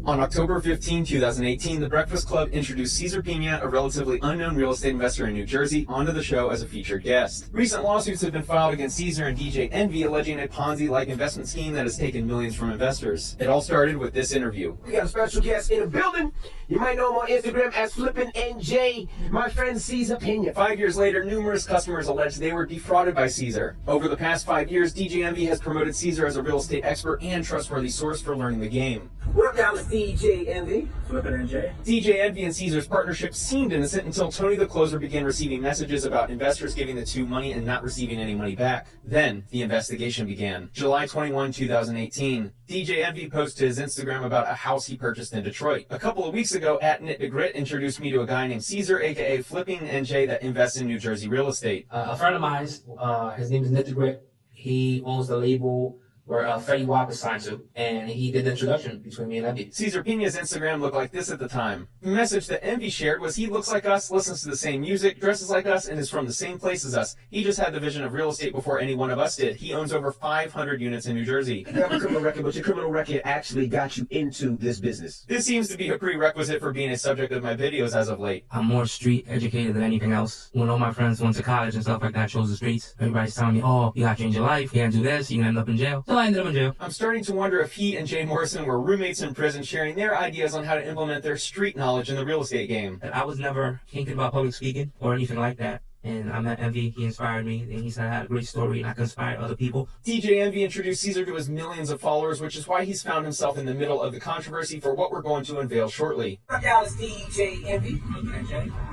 On October 15, 2018, The Breakfast Club introduced Cesar Pina, a relatively unknown real estate investor in New Jersey, onto the show as a featured guest. Recent lawsuits have been filed against Cesar and DJ Envy, alleging a Ponzi-like investment scheme that has taken millions from investors. It all started with this interview. We got a special guest in the building. You might know him on Instagram as Flippin' NJ, my friend Cesar Pina. 5 years later, numerous customers alleged they were defrauded by Cesar. Over the past 5 years, DJ Envy has promoted Cesar as a real estate expert and trustworthy source for learning the game. What up, y'all? It's DJ Envy. Flippin' NJ. DJ Envy and Cesar's partnership seemed innocent until Tony the Closer began receiving messages about investors giving the two money and not receiving any money back. Then, the investigation began. July 21, 2018. DJ Envy posted to his Instagram about a house he purchased in Detroit. A couple of weeks ago, @NitTheGrit introduced me to a guy named Cesar, aka Flipping NJ, that invests in New Jersey real estate. A friend of mine, his name is NitTheGrit. He owns the label where Fetty Wap is signed to, and he did the introduction between me and Envy. Cesar Pina's Instagram looked like this at the time. The message that Envy shared was he looks like us, listens to the same music, dresses like us, and is from the same place as us. He just had the vision of real estate before any one of us did. He owns over 500 units in New Jersey. You have a criminal record, but your criminal record actually got you into this business. This seems to be a prerequisite for being a subject of my videos as of late. I'm more street educated than anything else. When all my friends went to college and stuff like that, chose the streets, everybody's telling me, oh, you gotta change your life, you can't do this, you can end up in jail. So I ended up in jail. I'm starting to wonder if he and Jay Morrison were roommates in prison sharing their ideas on how to implement their street knowledge in the real estate game. I was never thinking about public speaking or anything like that. And I met Envy, he inspired me, and he said I had a great story and I could inspire other people. DJ Envy introduced Cesar to his millions of followers, which is why he's found himself in the middle of the controversy for what we're going to unveil shortly. What up, y'all? It's DJ Envy.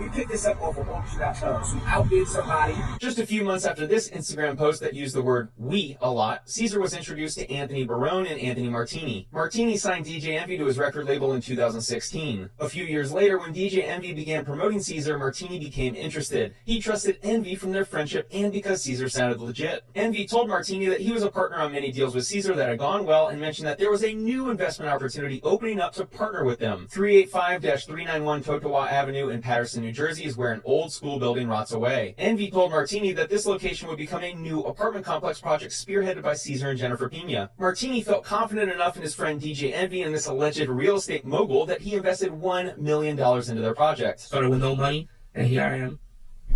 We picked this up off of auction.com. So outbid somebody. Just a few months after this Instagram post that used the word "we" a lot, Cesar was introduced to Anthony Barone and Anthony Martini. Martini signed DJ Envy to his record label in 2016. A few years later, when DJ Envy began promoting Cesar, Martini became interested. He trusted Envy from their friendship and because Cesar sounded legit. Envy told Martini that he was a partner on many deals with Cesar that had gone well and mentioned that there was a new investment opportunity opening up to partner with them. 385-391 Totowa Avenue in Paterson, New Jersey is where an old school building rots away. Envy told Martini that this location would become a new apartment complex project spearheaded by Cesar and Jennifer Pina. Martini felt confident enough in his friend DJ Envy and this alleged real estate mogul that he invested $1 million into their project. Started with no money, and here I am.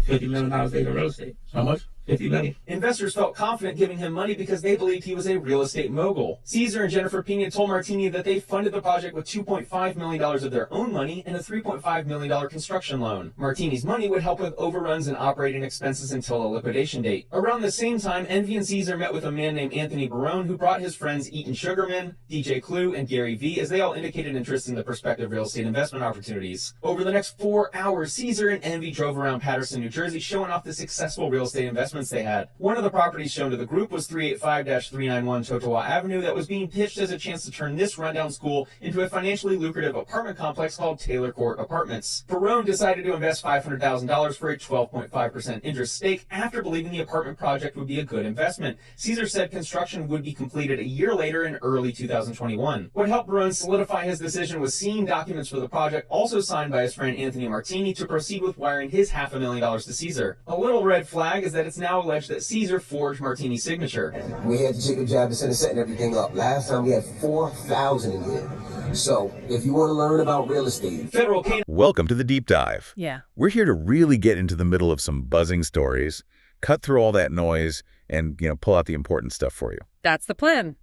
$50 million later in real estate. How much? $50 million. Investors felt confident giving him money because they believed he was a real estate mogul. Cesar and Jennifer Pina told Martini that they funded the project with $2.5 million of their own money and a $3.5 million construction loan. Martini's money would help with overruns and operating expenses until a liquidation date. Around the same time, Envy and Cesar met with a man named Anthony Barone who brought his friends Eaton Sugarman, DJ Clue, and Gary V as they all indicated interest in the prospective real estate investment opportunities. Over the next 4 hours, Cesar and Envy drove around Paterson, New Jersey, showing off the successful real estate investments they had. One of the properties shown to the group was 385-391 Totowa Avenue that was being pitched as a chance to turn this rundown school into a financially lucrative apartment complex called Taylor Court Apartments. Barone decided to invest $500,000 for a 12.5% interest stake after believing the apartment project would be a good investment. Cesar said construction would be completed a year later in early 2021. What helped Barone solidify his decision was seeing documents for the project also signed by his friend Anthony Martini to proceed with wiring his $500,000 to Cesar. A little red flag is that it's now alleged that Cesar forged Martini's signature. We had to take a job to setting everything up. Last time we had 4,000 in here. So if you want to learn about real estate, Federal Welcome to the deep dive. Yeah. We're here to really get into the middle of some buzzing stories, cut through all that noise, and pull out the important stuff for you. That's the plan.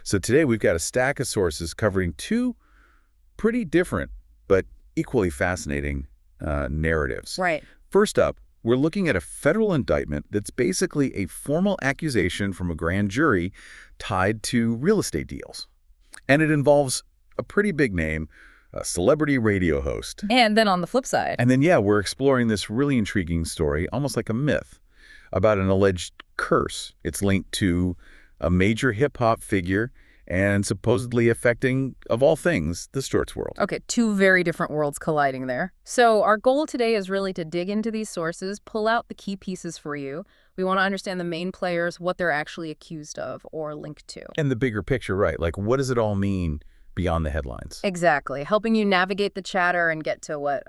So today we've got a stack of sources covering two pretty different but equally fascinating narratives. Right. First up, we're looking at a federal indictment that's basically a formal accusation from a grand jury tied to real estate deals. And it involves a pretty big name, a celebrity radio host. And then on the flip side. And then, we're exploring this really intriguing story, almost like a myth, about an alleged curse. It's linked to a major hip-hop figure and supposedly affecting, of all things, the Stewart's world. Okay, two very different worlds colliding there. So our goal today is really to dig into these sources, pull out the key pieces for you. We want to understand the main players, what they're actually accused of or linked to. And the bigger picture, right? Like, what does it all mean beyond the headlines? Exactly, helping you navigate the chatter and get to what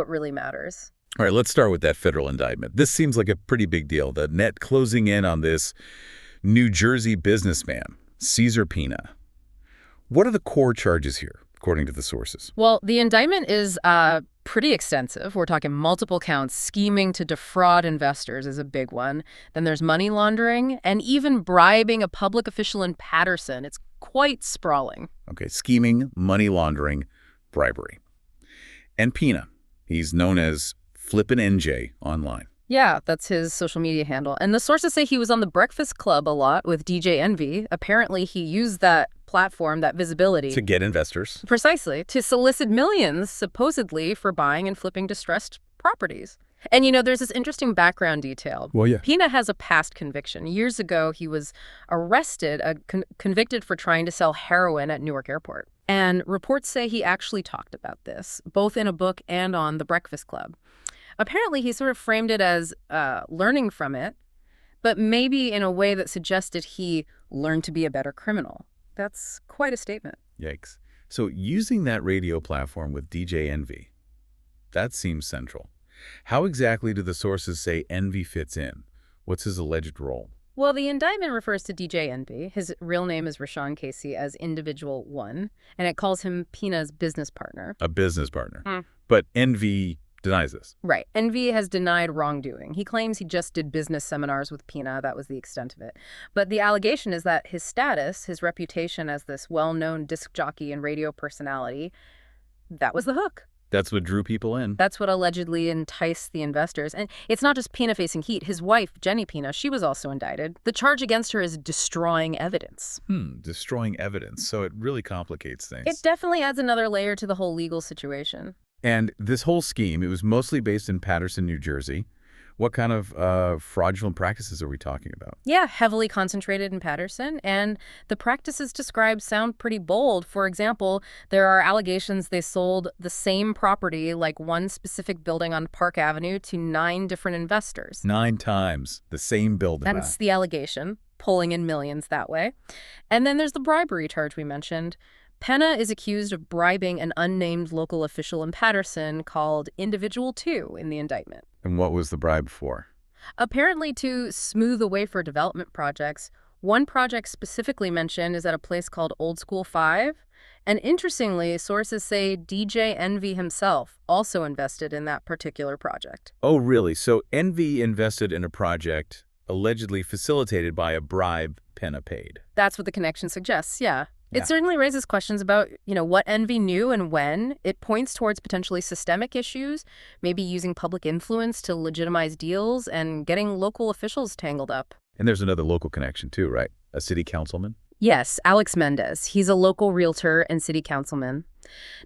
really matters. All right, let's start with that federal indictment. This seems like a pretty big deal. The net closing in on this New Jersey businessman, Cesar Pina. What are the core charges here, according to the sources? Well, the indictment is pretty extensive. We're talking multiple counts. Scheming to defraud investors is a big one. Then there's money laundering and even bribing a public official in Paterson. It's quite sprawling. Okay, scheming, money laundering, bribery. And Pina, he's known as Flippin' NJ online. Yeah, that's his social media handle. And the sources say he was on the Breakfast Club a lot with DJ Envy. Apparently, he used that platform, that visibility. To get investors. Precisely. To solicit millions, supposedly, for buying and flipping distressed properties. And, there's this interesting background detail. Well, yeah. Pina has a past conviction. Years ago, he was arrested, convicted for trying to sell heroin at Newark Airport. And reports say he actually talked about this, both in a book and on the Breakfast Club. Apparently, he sort of framed it as learning from it, but maybe in a way that suggested he learned to be a better criminal. That's quite a statement. Yikes. So using that radio platform with DJ Envy, that seems central. How exactly do the sources say Envy fits in? What's his alleged role? Well, the indictment refers to DJ Envy. His real name is Raashaun Casey as Individual 1, and it calls him Pina's business partner. A business partner. But Envy denies this. Right. Envy has denied wrongdoing. He claims he just did business seminars with Pina. That was the extent of it. But the allegation is that his status, his reputation as this well-known disc jockey and radio personality, that was the hook. That's what drew people in. That's what allegedly enticed the investors. And it's not just Pina facing heat. His wife, Jenny Pina, she was also indicted. The charge against her is destroying evidence. Destroying evidence. So it really complicates things. It definitely adds another layer to the whole legal situation. And this whole scheme, it was mostly based in Paterson, New Jersey. What kind of fraudulent practices are we talking about? Yeah, heavily concentrated in Paterson, and the practices described sound pretty bold. For example, there are allegations they sold the same property, like one specific building on Park Avenue, to 9 different investors. 9 times the same building. That's the allegation, pulling in millions that way. And then there's the bribery charge we mentioned. Pena is accused of bribing an unnamed local official in Paterson called Individual 2 in the indictment. And what was the bribe for? Apparently to smooth the way for development projects. One project specifically mentioned is at a place called Old School 5. And interestingly, sources say DJ Envy himself also invested in that particular project. Oh, really? So Envy invested in a project allegedly facilitated by a bribe Pena paid. That's what the connection suggests, yeah. It certainly raises questions about, what Envy knew and when. It points towards potentially systemic issues, maybe using public influence to legitimize deals and getting local officials tangled up. And there's another local connection too, right? A city councilman? Yes, Alex Mendez. He's a local realtor and city councilman.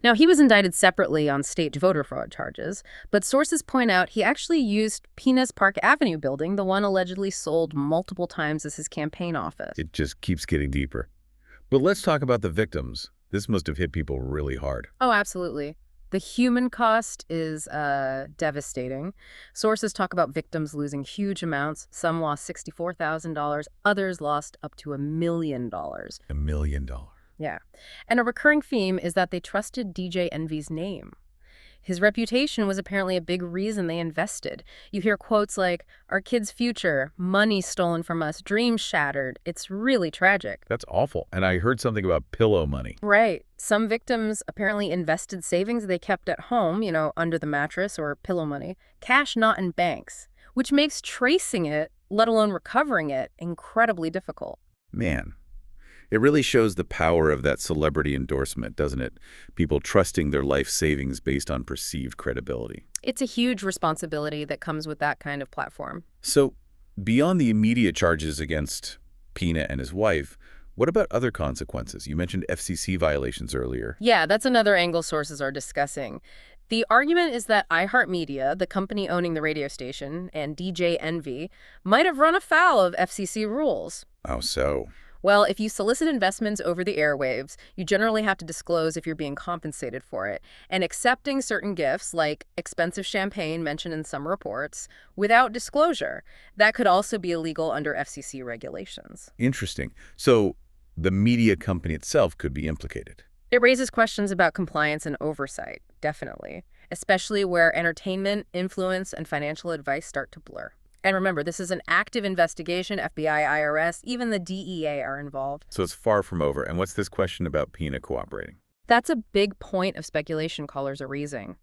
Now, he was indicted separately on state voter fraud charges, but sources point out he actually used Pina's Park Avenue building, the one allegedly sold multiple times as his campaign office. It just keeps getting deeper. But let's talk about the victims. This must have hit people really hard. Oh, absolutely. The human cost is devastating. Sources talk about victims losing huge amounts. Some lost $64,000. Others lost up to $1 million. $1 million. Yeah. And a recurring theme is that they trusted DJ Envy's name. His reputation was apparently a big reason they invested. You hear quotes like, "Our kid's future, money stolen from us, dreams shattered." It's really tragic. That's awful. And I heard something about pillow money. Right. Some victims apparently invested savings they kept at home, under the mattress or pillow money, cash not in banks, which makes tracing it, let alone recovering it, incredibly difficult. Man. It really shows the power of that celebrity endorsement, doesn't it? People trusting their life savings based on perceived credibility. It's a huge responsibility that comes with that kind of platform. So, beyond the immediate charges against Pina and his wife, what about other consequences? You mentioned FCC violations earlier. Yeah, that's another angle sources are discussing. The argument is that iHeart Media, the company owning the radio station, and DJ Envy might have run afoul of FCC rules. How so? Well, if you solicit investments over the airwaves, you generally have to disclose if you're being compensated for it. And accepting certain gifts, like expensive champagne mentioned in some reports, without disclosure, that could also be illegal under FCC regulations. Interesting. So the media company itself could be implicated. It raises questions about compliance and oversight, definitely, especially where entertainment, influence, and financial advice start to blur. And remember, this is an active investigation. FBI, IRS, even the DEA are involved. So it's far from over. And what's this question about Pina cooperating? That's a big point of speculation callers are raising.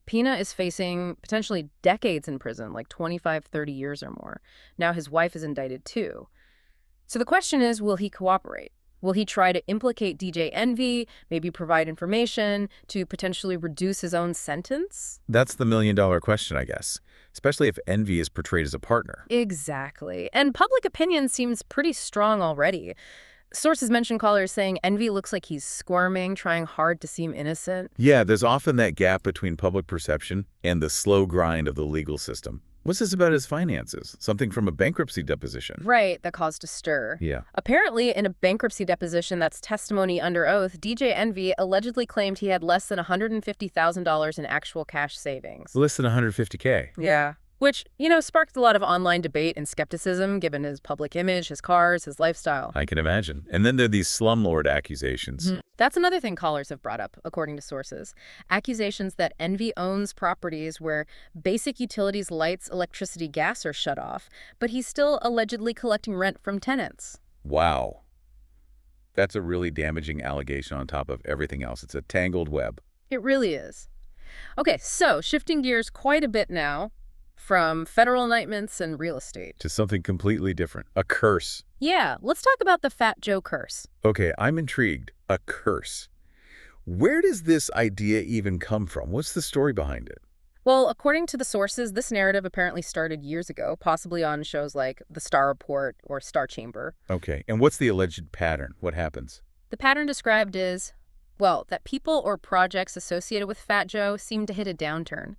Pina is facing potentially decades in prison, like 25, 30 years or more. Now his wife is indicted too. So the question is, will he cooperate? Will he try to implicate DJ Envy, maybe provide information to potentially reduce his own sentence? That's the million-dollar question, I guess, especially if Envy is portrayed as a partner. Exactly. And public opinion seems pretty strong already. Sources mention callers saying Envy looks like he's squirming, trying hard to seem innocent. Yeah, there's often that gap between public perception and the slow grind of the legal system. What's this about his finances? Something from a bankruptcy deposition. Right, that caused a stir. Yeah. Apparently, in a bankruptcy deposition that's testimony under oath, DJ Envy allegedly claimed he had less than $150,000 in actual cash savings. Less than $150K. Yeah. Which, sparked a lot of online debate and skepticism given his public image, his cars, his lifestyle. I can imagine. And then there are these slumlord accusations. That's another thing callers have brought up, according to sources. Accusations that Envy owns properties where basic utilities, lights, electricity, gas are shut off, but he's still allegedly collecting rent from tenants. Wow. That's a really damaging allegation on top of everything else. It's a tangled web. It really is. Okay, so shifting gears quite a bit now, from federal indictments and real estate to something completely different. A curse. Yeah, let's talk about the Fat Joe curse. Okay, I'm intrigued. A curse. Where does this idea even come from? What's the story behind it? Well, according to the sources, this narrative apparently started years ago, possibly on shows like The Star Report or Star Chamber. Okay, and what's the alleged pattern? What happens? The pattern described is, that people or projects associated with Fat Joe seem to hit a downturn.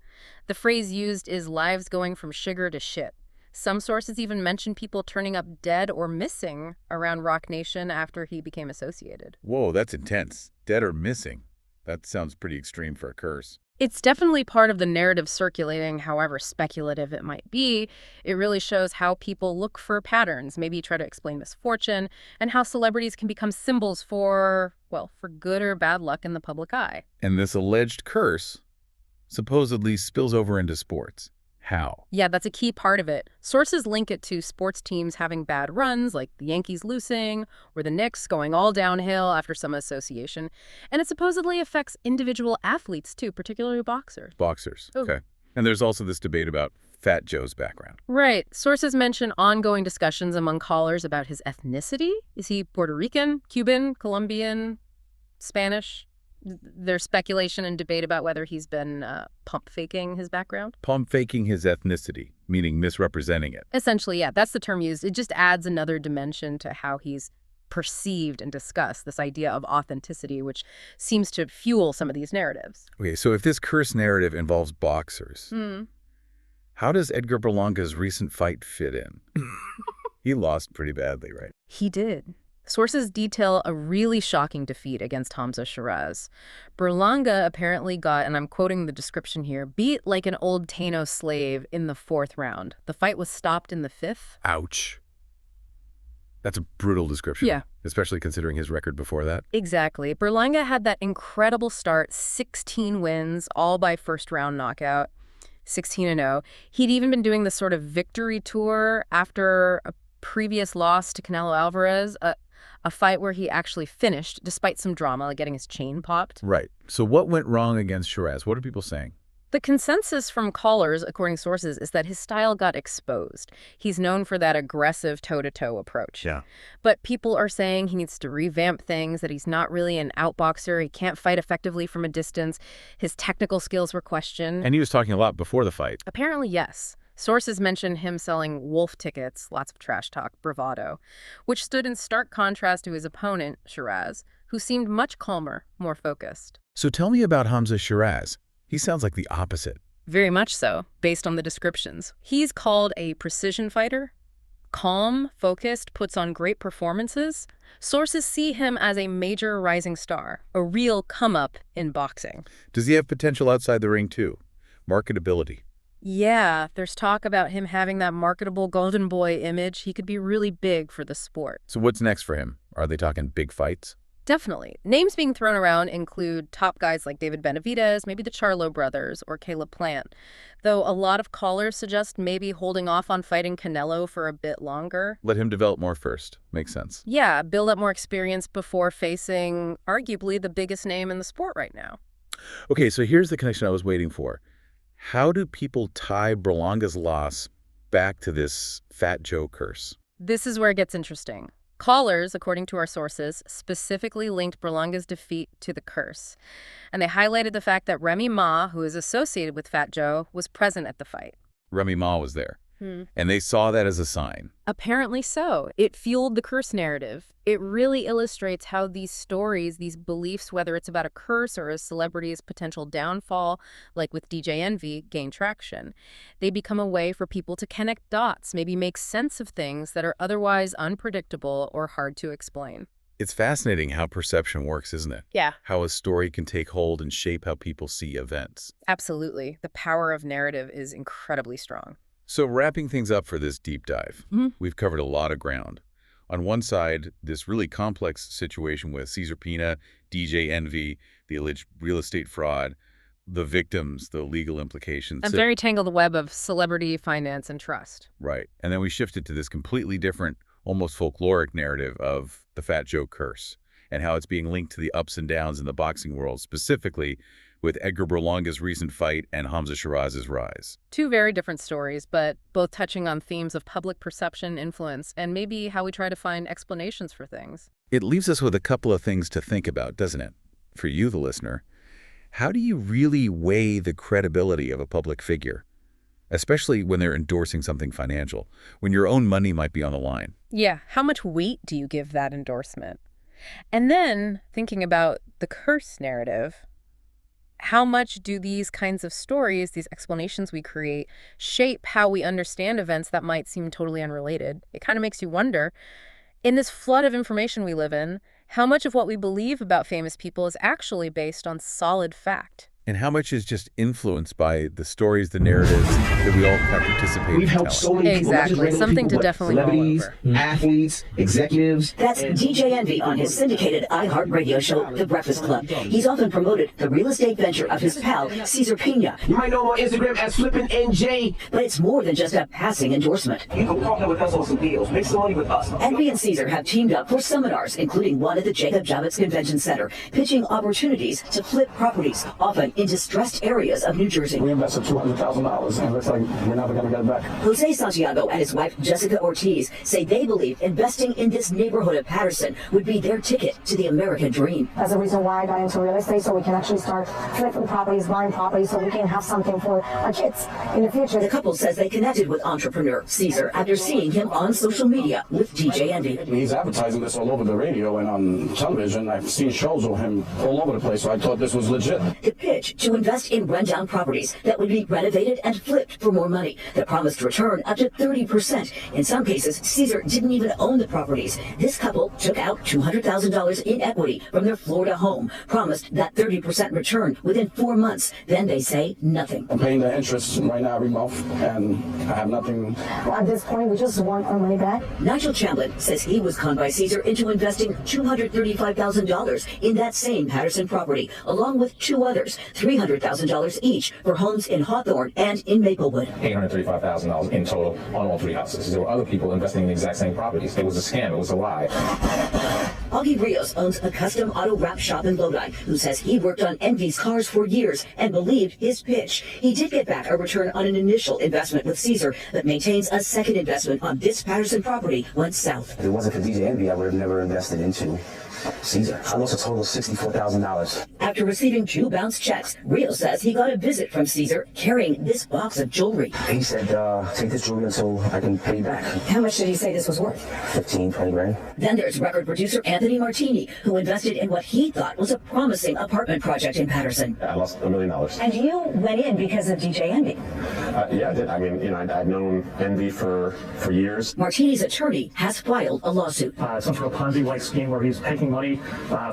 The phrase used is lives going from sugar to shit. Some sources even mention people turning up dead or missing around Rock Nation after he became associated. Whoa, that's intense. Dead or missing. That sounds pretty extreme for a curse. It's definitely part of the narrative circulating, however speculative it might be. It really shows how people look for patterns, maybe try to explain misfortune, and how celebrities can become symbols for good or bad luck in the public eye. And this alleged curse supposedly spills over into sports. How? Yeah, that's a key part of it. Sources link it to sports teams having bad runs, like the Yankees losing, or the Knicks going all downhill after some association. And it supposedly affects individual athletes, too, particularly boxers. Boxers. Ooh. Okay. And there's also this debate about Fat Joe's background. Right. Sources mention ongoing discussions among callers about his ethnicity. Is he Puerto Rican, Cuban, Colombian, Spanish? There's speculation and debate about whether he's been pump faking his background. Pump faking his ethnicity, meaning misrepresenting it. Essentially, yeah, that's the term used. It just adds another dimension to how he's perceived and discussed, this idea of authenticity, which seems to fuel some of these narratives. Okay, so if this curse narrative involves boxers, how does Edgar Berlanga's recent fight fit in? He lost pretty badly, right? He did. Sources detail a really shocking defeat against Hamza Shiraz. Berlanga apparently got, and I'm quoting the description here, beat like an old Taino slave in the 4th round. The fight was stopped in the 5th. Ouch. That's a brutal description. Yeah. Especially considering his record before that. Exactly. Berlanga had that incredible start, 16 wins, all by first-round knockout, 16-0. He'd even been doing this sort of victory tour after a previous loss to Canelo Alvarez, a fight where he actually finished, despite some drama, like getting his chain popped. Right. So what went wrong against Shiraz? What are people saying? The consensus from callers, according to sources, is that his style got exposed. He's known for that aggressive toe-to-toe approach. Yeah. But people are saying he needs to revamp things, that he's not really an outboxer, he can't fight effectively from a distance, his technical skills were questioned. And he was talking a lot before the fight. Apparently, yes. Sources mention him selling wolf tickets, lots of trash talk, bravado, which stood in stark contrast to his opponent, Shiraz, who seemed much calmer, more focused. So tell me about Hamza Shiraz. He sounds like the opposite. Very much so, based on the descriptions. He's called a precision fighter, calm, focused, puts on great performances. Sources see him as a major rising star, a real come-up in boxing. Does he have potential outside the ring, too? Marketability. Yeah, there's talk about him having that marketable golden boy image. He could be really big for the sport. So what's next for him? Are they talking big fights? Definitely. Names being thrown around include top guys like David Benavidez, maybe the Charlo brothers, or Caleb Plant. Though a lot of callers suggest maybe holding off on fighting Canelo for a bit longer. Let him develop more first. Makes sense. Yeah, build up more experience before facing arguably the biggest name in the sport right now. Okay, so here's the connection I was waiting for. How do people tie Berlanga's loss back to this Fat Joe curse? This is where it gets interesting. Callers, according to our sources, specifically linked Berlanga's defeat to the curse. And they highlighted the fact that Remy Ma, who is associated with Fat Joe, was present at the fight. Remy Ma was there. And they saw that as a sign. Apparently so. It fueled the curse narrative. It really illustrates how these stories, these beliefs, whether it's about a curse or a celebrity's potential downfall, like with DJ Envy, gain traction. They become a way for people to connect dots, maybe make sense of things that are otherwise unpredictable or hard to explain. It's fascinating how perception works, isn't it? Yeah. How a story can take hold and shape how people see events. Absolutely. The power of narrative is incredibly strong. So wrapping things up for this deep dive, we've covered a lot of ground. On one side, this really complex situation with Cesar Pina, DJ Envy, the alleged real estate fraud, the victims, the legal implications. A very tangled web of celebrity, finance, and trust. Right. And then we shifted to this completely different, almost folkloric narrative of the Fat Joe curse and how it's being linked to the ups and downs in the boxing world, specifically with Edgar Berlanga's recent fight and Hamza Shiraz's rise. Two very different stories, but both touching on themes of public perception, influence, and maybe how we try to find explanations for things. It leaves us with a couple of things to think about, doesn't it? For you, the listener, how do you really weigh the credibility of a public figure, especially when they're endorsing something financial, when your own money might be on the line? Yeah, how much weight do you give that endorsement? And then, thinking about the curse narrative, how much do these kinds of stories, these explanations we create, shape how we understand events that might seem totally unrelated? It kind of makes you wonder, in this flood of information we live in, how much of what we believe about famous people is actually based on solid fact? And how much is just influenced by the stories, the narratives that we all have participated We've in helped so many people. Exactly. Not just Something people, to but definitely mull celebrities, over. athletes, executives. That's DJ Envy on his syndicated iHeart radio show, The Breakfast Club. He's often promoted the real estate venture of his pal, Cesar Pina. You might know him on Instagram as Flippin' NJ. But it's more than just a passing endorsement. You can partner with us on some deals. Make some money with us. Envy and Cesar have teamed up for seminars, including one at the Jacob Javits Convention Center, pitching opportunities to flip properties, often in distressed areas of New Jersey. We invested $200,000 and it looks like we're never going to get it back. Jose Santiago and his wife Jessica Ortiz say they believe investing in this neighborhood of Patterson would be their ticket to the American dream. That's the reason why I got into real estate, so we can actually start flipping properties, buying properties, so we can have something for our kids in the future. The couple says they connected with entrepreneur Cesar after seeing him on social media with DJ Envy. He's advertising this all over the radio and on television. I've seen shows of him all over the place, so I thought this was legit. The pitch to invest in rundown properties that would be renovated and flipped for more money. The promised return up to 30%. In some cases, Cesar didn't even own the properties. This couple took out $200,000 in equity from their Florida home, promised that 30% return within 4 months. Then they say nothing. I'm paying the interest right now every month, and I have nothing. Well, at this point, we just want our money back. Nigel Chamblin says he was conned by Cesar into investing $235,000 in that same Patterson property, along with two others, $300,000 each for homes in Hawthorne and in Maplewood. $835,000 in total on all three houses. There were other people investing in the exact same properties. It was a scam. It was a lie. Augie Rios owns a custom auto wrap shop in Lodi, who says he worked on Envy's cars for years and believed his pitch. He did get back a return on an initial investment with Cesar, but maintains a second investment on this Patterson property went south. If it wasn't for DJ Envy, I would have never invested into Cesar. I lost a total of $64,000. After receiving 2 bounced checks, Rio says he got a visit from Cesar carrying this box of jewelry. He said, take this jewelry until I can pay you back. How much did he say this was worth? 15, 20 grand. Then there's record producer Anthony Martini, who invested in what he thought was a promising apartment project in Patterson. I lost $1 million. And you went in because of DJ Envy. Yeah, I did. I mean, I'd known Envy for years. Martini's attorney has filed a lawsuit. Some sort of Ponzi-like scheme where he's taking money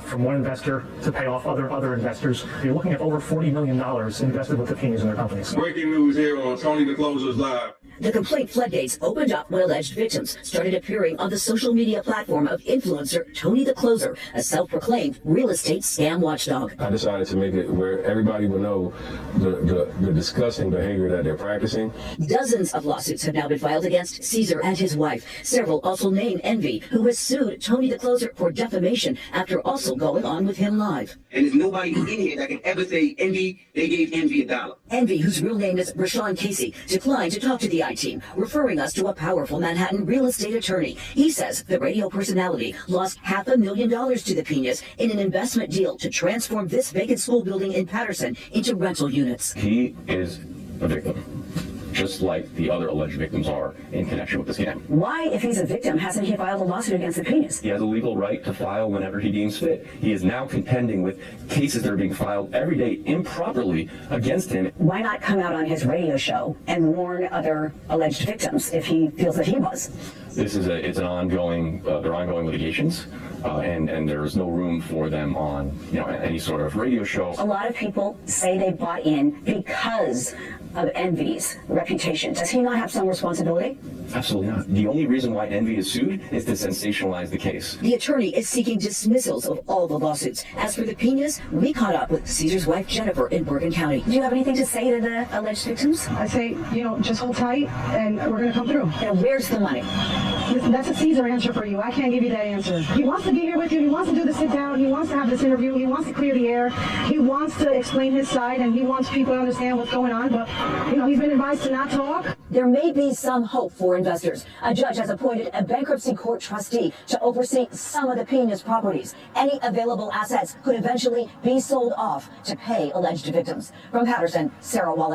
from one investor to pay off other investors. You're looking at over $40 million invested with the Keys in their companies. Breaking news here on Tony the Closer's Live. The complaint floodgates opened up when alleged victims started appearing on the social media platform of influencer Tony the Closer, a self-proclaimed real estate scam watchdog. I decided to make it where everybody would know the disgusting behavior that they're practicing. Dozens of lawsuits have now been filed against Caesar and his wife. Several also name Envy, who has sued Tony the Closer for defamation after also going on with him live. And there's nobody in here that can ever say Envy, they gave Envy $1. Envy, whose real name is Raashaun Casey, declined to talk to the I-Team, referring us to a powerful Manhattan real estate attorney. He says the radio personality lost $500,000 to the Pinas in an investment deal to transform this vacant school building in Patterson into rental units. He is a victim, just like the other alleged victims are in connection with the scam. Why, if he's a victim, hasn't he filed a lawsuit against the Pinas? He has a legal right to file whenever he deems fit. He is now contending with cases that are being filed every day improperly against him. Why not come out on his radio show and warn other alleged victims if he feels that he was? This is it's an ongoing, they're ongoing litigations, and there's no room for them on, any sort of radio show. A lot of people say they bought in because of Envy's reputation. Does he not have some responsibility? Absolutely not. The only reason why Envy is sued is to sensationalize the case. The attorney is seeking dismissals of all the lawsuits. As for the Pinas, we caught up with Caesar's wife, Jennifer, in Bergen County. Do you have anything to say to the alleged victims? I say, just hold tight and we're going to come through. Now, where's the money? Listen, that's a Caesar answer for you. I can't give you that answer. He wants to be here with you. He wants to do the sit down. He wants to have this interview. He wants to clear the air. He wants to explain his side, and he wants people to understand what's going on. But, he's been advised to not talk. There may be some hope for investors. A judge has appointed a bankruptcy court trustee to oversee some of the Pinas properties. Any available assets could eventually be sold off to pay alleged victims. From Patterson, Sarah Wallace.